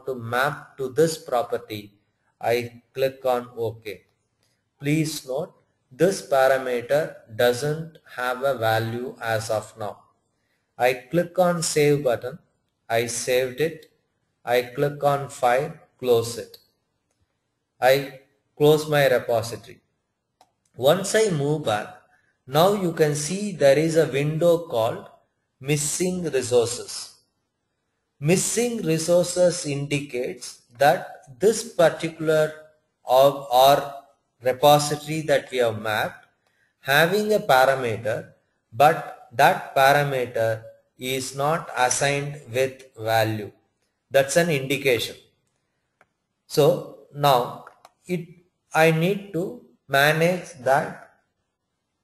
want to map to this property, I click on OK. Please note, this parameter doesn't have a value as of now. I click on Save button. I saved it. I click on File, close it. I close my repository. Once I move back, now you can see there is a window called Missing Resources. Missing resources indicates that this particular or repository that we have mapped having a parameter, but that parameter is not assigned with value. That's an indication. So now I need to manage that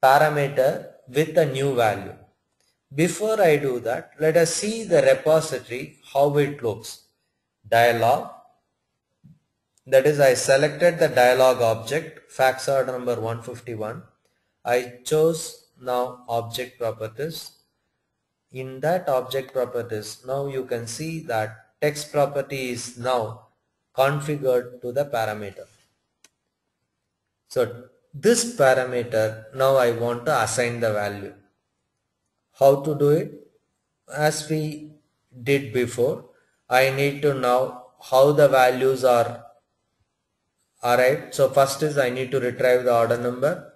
parameter with a new value. Before I do that, let us see the repository, how it looks. Dialog, that is, I selected the dialog object, fax order number 151. I chose now object properties. In that object properties, now you can see that text property is now configured to the parameter. So this parameter, now I want to assign the value. How to do it? As we did before, I need to know how the values are arrived. So first is I need to retrieve the order number.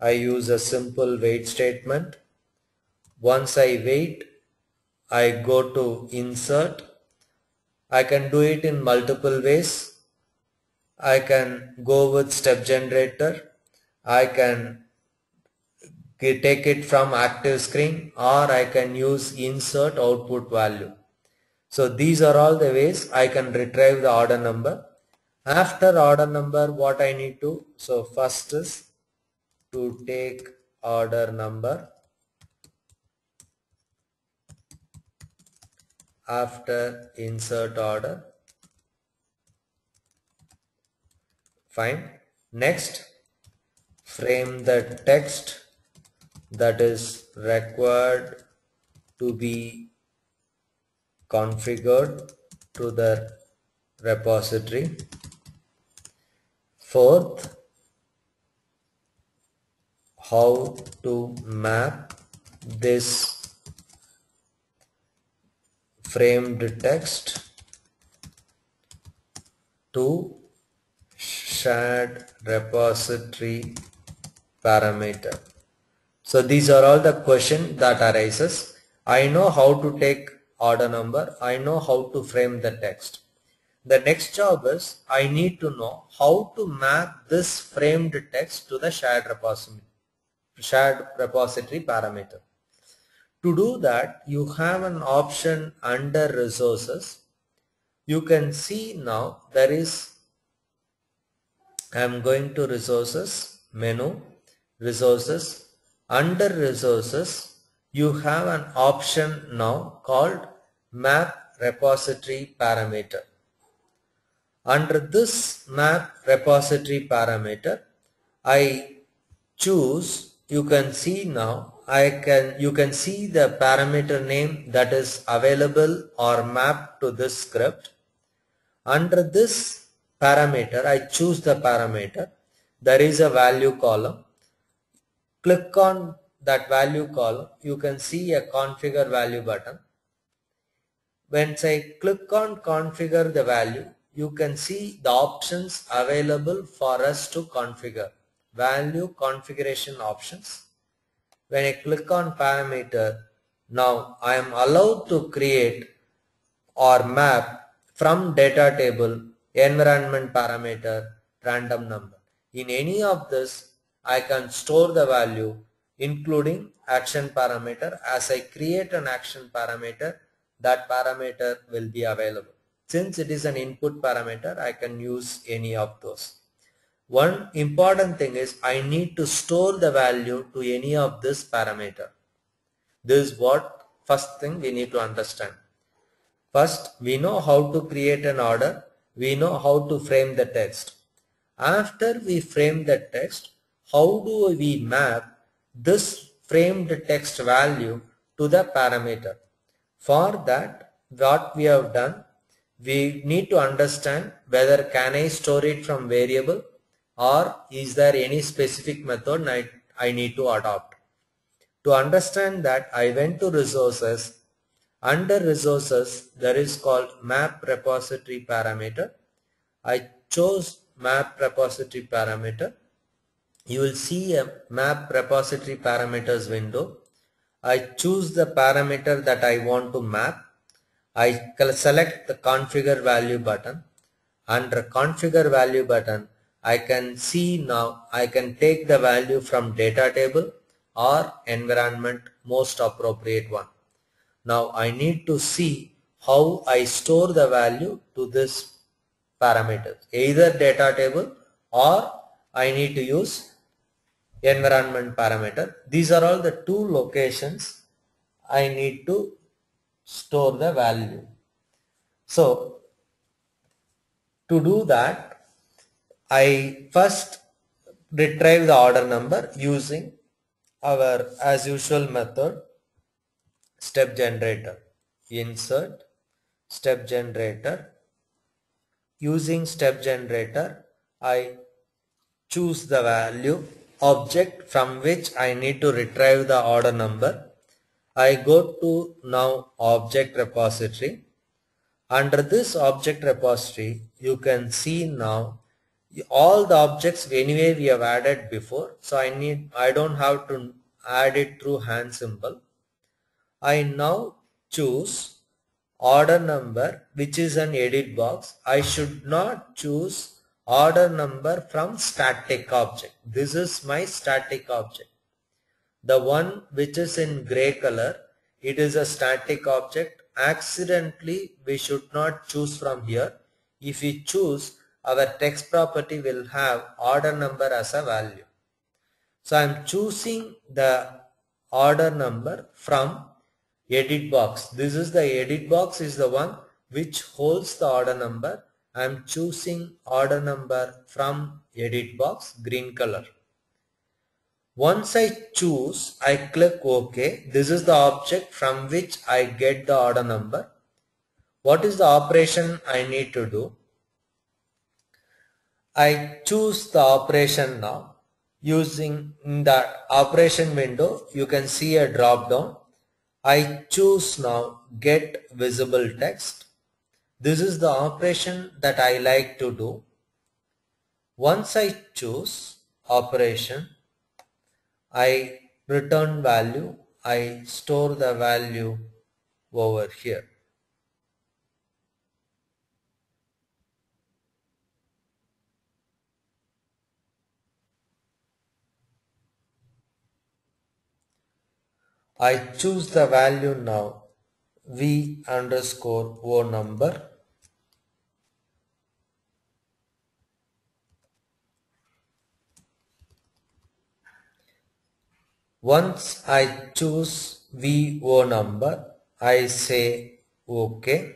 I use a simple wait statement. Once I wait, I go to insert. I can do it in multiple ways. I can go with step generator. I can take it from active screen, or I can use insert output value. So these are all the ways I can retrieve the order number. After order number, what I need to, so first is to take order number. After insert order, fine. Next, frame the text that is required to be configured to the repository. Fourth, how to map this framed text to shared repository parameter. So these are all the questions that arises. I know how to take order number. I know how to frame the text. The next job is I need to know how to map this framed text to the shared repository parameter. To do that, you have an option under resources. You can see now there is, I am going to resources, menu, resources. Under resources, you have an option now called map repository parameter. Under this map repository parameter, I choose, you can see now, you can see the parameter name that is available or mapped to this script. Under this parameter, I choose the parameter. There is a value column. Click on that value column. You can see a configure value button. Once I click on configure the value, you can see the options available for us to configure. Value configuration options. When I click on parameter, now I am allowed to create or map from data table, environment parameter, random number. In any of this, I can store the value including action parameter. As I create an action parameter, that parameter will be available. Since it is an input parameter, I can use any of those. One important thing is I need to store the value to any of this parameter. This is what first thing we need to understand. First, we know how to create an order. We know how to frame the text. After we frame the text, how do we map this framed text value to the parameter? For that, what we have done, we need to understand whether can I store it from variable or is there any specific method I need to adopt. To understand that, I went to resources. Under resources, there is called map repository parameter. I chose map repository parameter. You will see a map repository parameters window. I choose the parameter that I want to map. I select the configure value button. Under configure value button, I can see now I can take the value from data table or environment, most appropriate one. Now I need to see how I store the value to this parameters, either data table or I need to use environment parameter. These are all the two locations I need to store the value. So to do that, I first retrieve the order number using our as usual method, step generator. Insert step generator. Using step generator, I choose the value object from which I need to retrieve the order number. I go to now object repository. Under this object repository, you can see now all the objects anyway we have added before. So I don't have to add it through hand symbol. I now choose order number, which is an edit box. I should not choose order number from static object. This is my static object. The one which is in gray color, it is a static object. Accidentally, we should not choose from here. If we choose, our text property will have order number as a value. So I am choosing the order number from edit box. This is the edit box is the one which holds the order number. I am choosing order number from edit box, green color. Once I choose, I click OK. This is the object from which I get the order number. What is the operation I need to do? I choose the operation now. Using the operation window, you can see a drop down. I choose now get visible text. This is the operation that I like to do. Once I choose operation, I return value. I store the value over here. I choose the value now v underscore o number. Once I choose VO number, I say OK.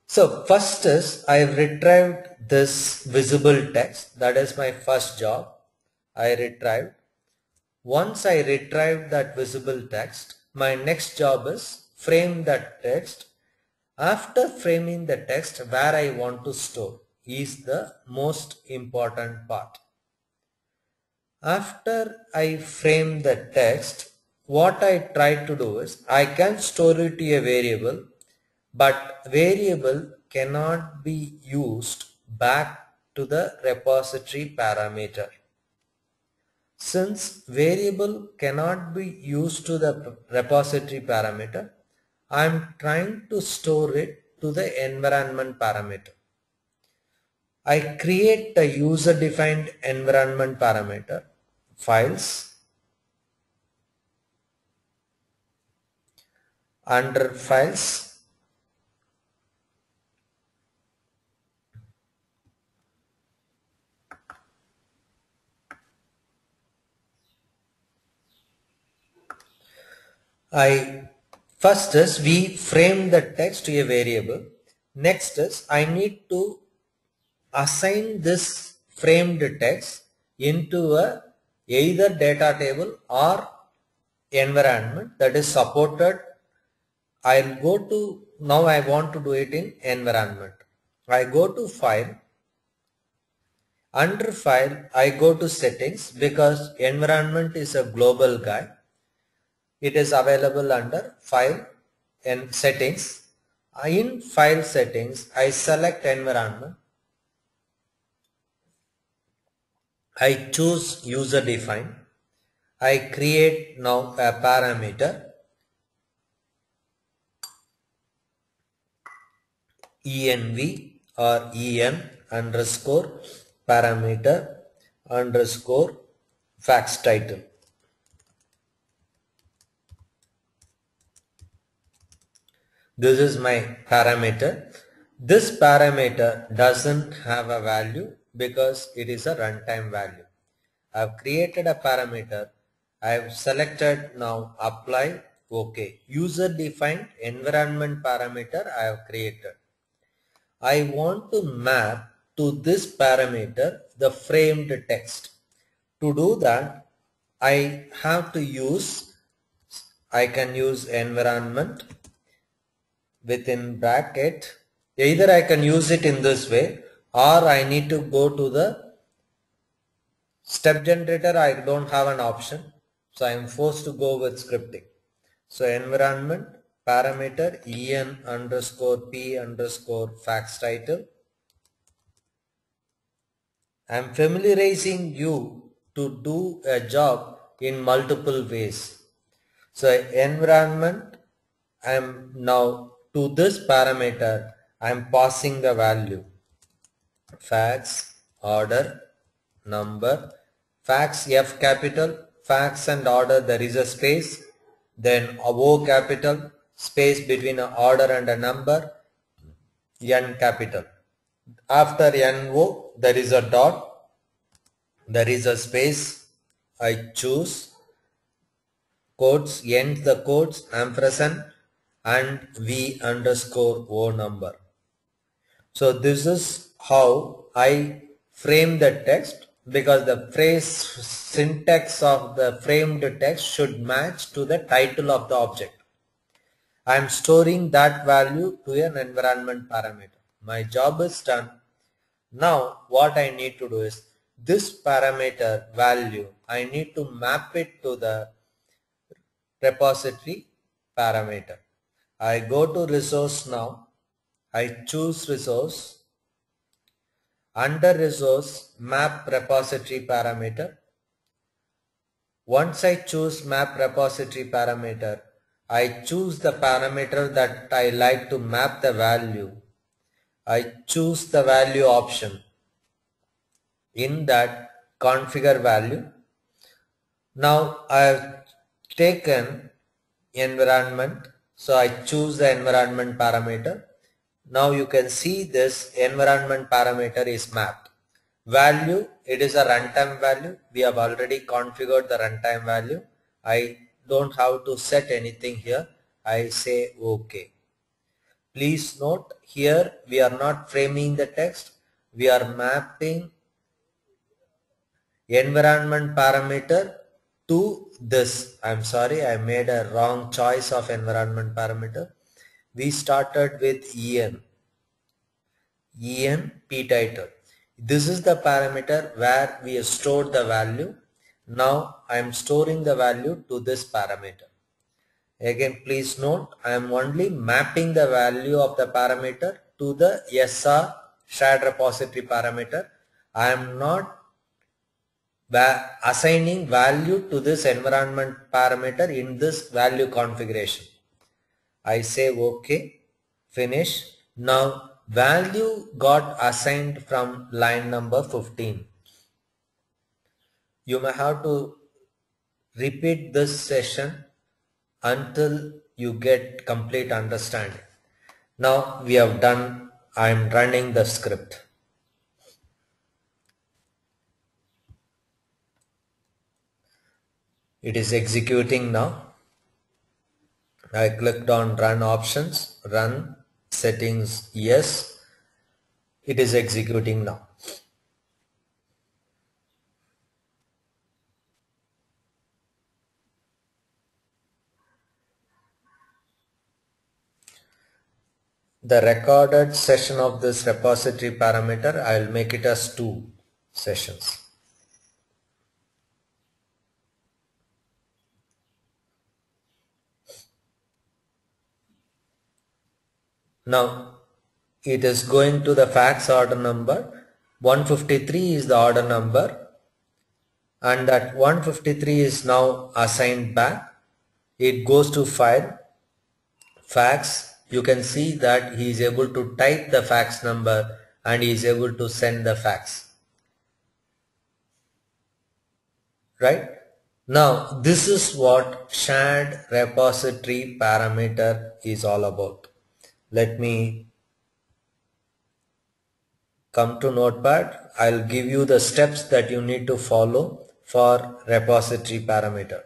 So first is I have retrieved this visible text. That is my first job. I retrieved. Once I retrieve that visible text, my next job is frame that text. After framing the text, where I want to store is the most important part. After I frame the text, what I try to do is I can store it to a variable, but variable cannot be used back to the repository parameter. Since variable cannot be used to the repository parameter, I am trying to store it to the environment parameter. I create a user-defined environment parameter, files, under files, I First is we frame the text to a variable. Next is I need to assign this framed text into a either data table or environment that is supported. I'll go to, now I want to do it in environment. I go to file. Under file, I go to settings because environment is a global guy. It is available under file and settings. In file settings, I select environment. I choose user define. I create now a parameter env or en underscore parameter underscore fax title. This is my parameter. This parameter doesn't have a value because it is a runtime value. I have created a parameter. I have selected now apply. OK. User defined environment parameter I have created. I want to map to this parameter the framed text. To do that, I can use environment within bracket. Either I can use it in this way or I need to go to the step generator. I don't have an option, so I am forced to go with scripting. So environment parameter en underscore p underscore fax title. I am familiarizing you to do a job in multiple ways. So environment, I am now to this parameter I am passing the value fax order number, fax F capital, fax and order there is a space, then O capital, space between an order and a number, N capital. After NO there is a dot, there is a space, I choose quotes, end the quotes, ampersand and V underscore O number. So this is how I frame the text, because the phrase syntax of the framed text should match to the title of the object. I am storing that value to an environment parameter. My job is done. Now what I need to do is this parameter value, I need to map it to the repository parameter. I go to resource now. I choose resource. Under resource, map repository parameter. Once I choose map repository parameter, I choose the parameter that I like to map the value. I choose the value option. In that, configure value. Now I have taken environment, so I choose the environment parameter. Now you can see this environment parameter is mapped. Value, it is a runtime value. We have already configured the runtime value. I don't have to set anything here. I say OK. Please note here we are not framing the text. We are mapping environment parameter to this. I'm sorry, I made a wrong choice of environment parameter. We started with en p title. This is the parameter where we stored the value. Now I am storing the value to this parameter. Again, please note I am only mapping the value of the parameter to the SR shared repository parameter. I am not assigning value to this environment parameter in this value configuration. I say OK, finish. Now value got assigned from line number 15. You may have to repeat this session until you get complete understanding. Now we have done, I am running the script. It is executing now. I clicked on run options, run settings, yes, it is executing now. The recorded session of this repository parameter, I will make it as 2 sessions. Now it is going to the fax order number. 153 is the order number, and that 153 is now assigned back. It goes to file, fax. You can see that he is able to type the fax number and he is able to send the fax. Right? Now this is what shared repository parameter is all about. Let me come to Notepad. I'll give you the steps that you need to follow for repository parameter.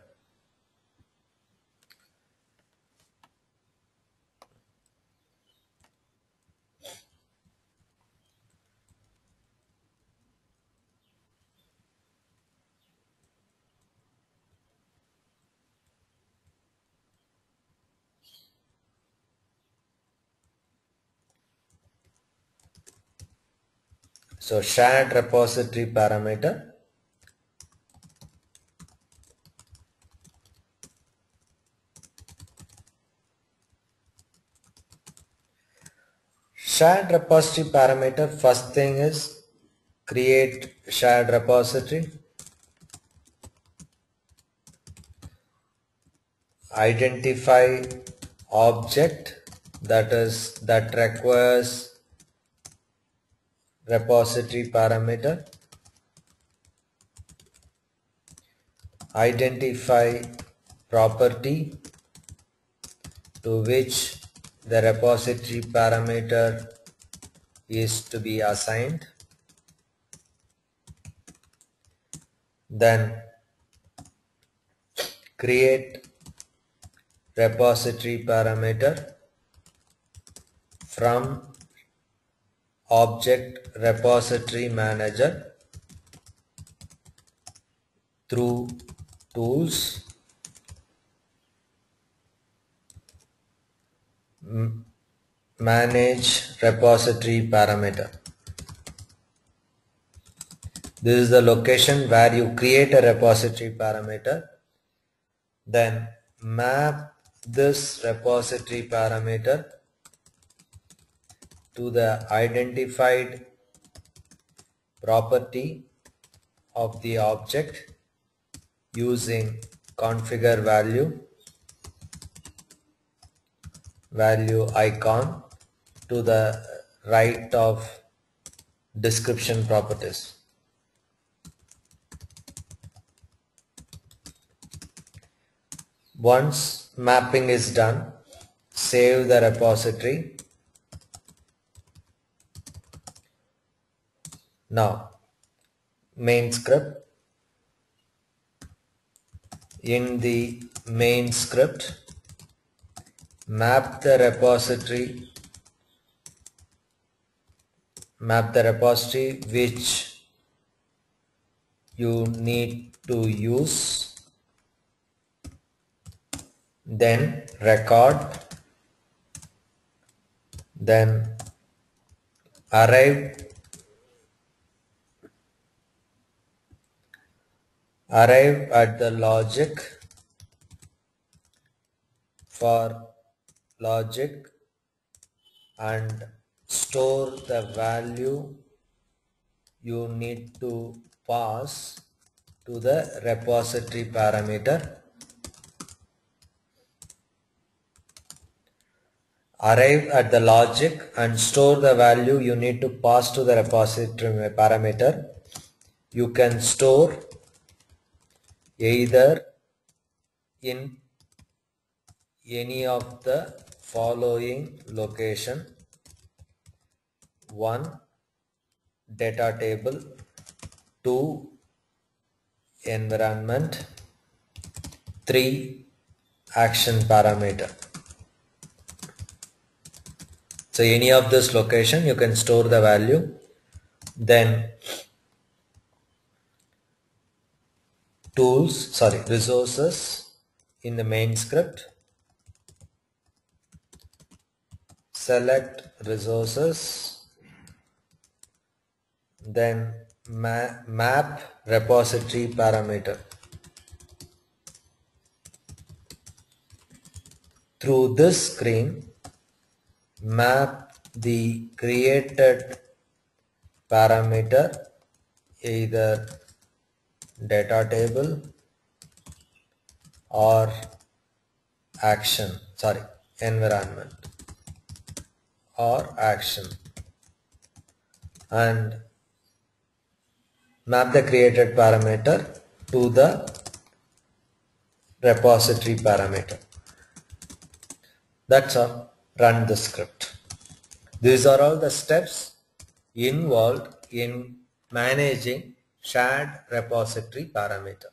So shared repository parameter. Shared repository parameter, first thing is create shared repository, identify object that requires repository parameter, identify property to which the repository parameter is to be assigned, then create repository parameter from object repository manager through tools, manage repository parameter. This is the location where you create a repository parameter. Then map this repository parameter to the identified property of the object using configure value icon to the right of description properties. Once mapping is done, save the repository. Now main script. In the main script, map the repository which you need to use, then record, then arrive at the logic for logic and store the value you need to pass to the repository parameter. Arrive at the logic and store the value you need to pass to the repository parameter. You can store either in any of the following location: 1. Data table, 2. Environment, 3. Action parameter. So any of this location you can store the value. Then resources in the main script, select resources, then map repository parameter. Through this screen, map the created parameter, either data table or environment or action, and map the created parameter to the repository parameter. That's all. Run the script. These are all the steps involved in managing shared repository parameter.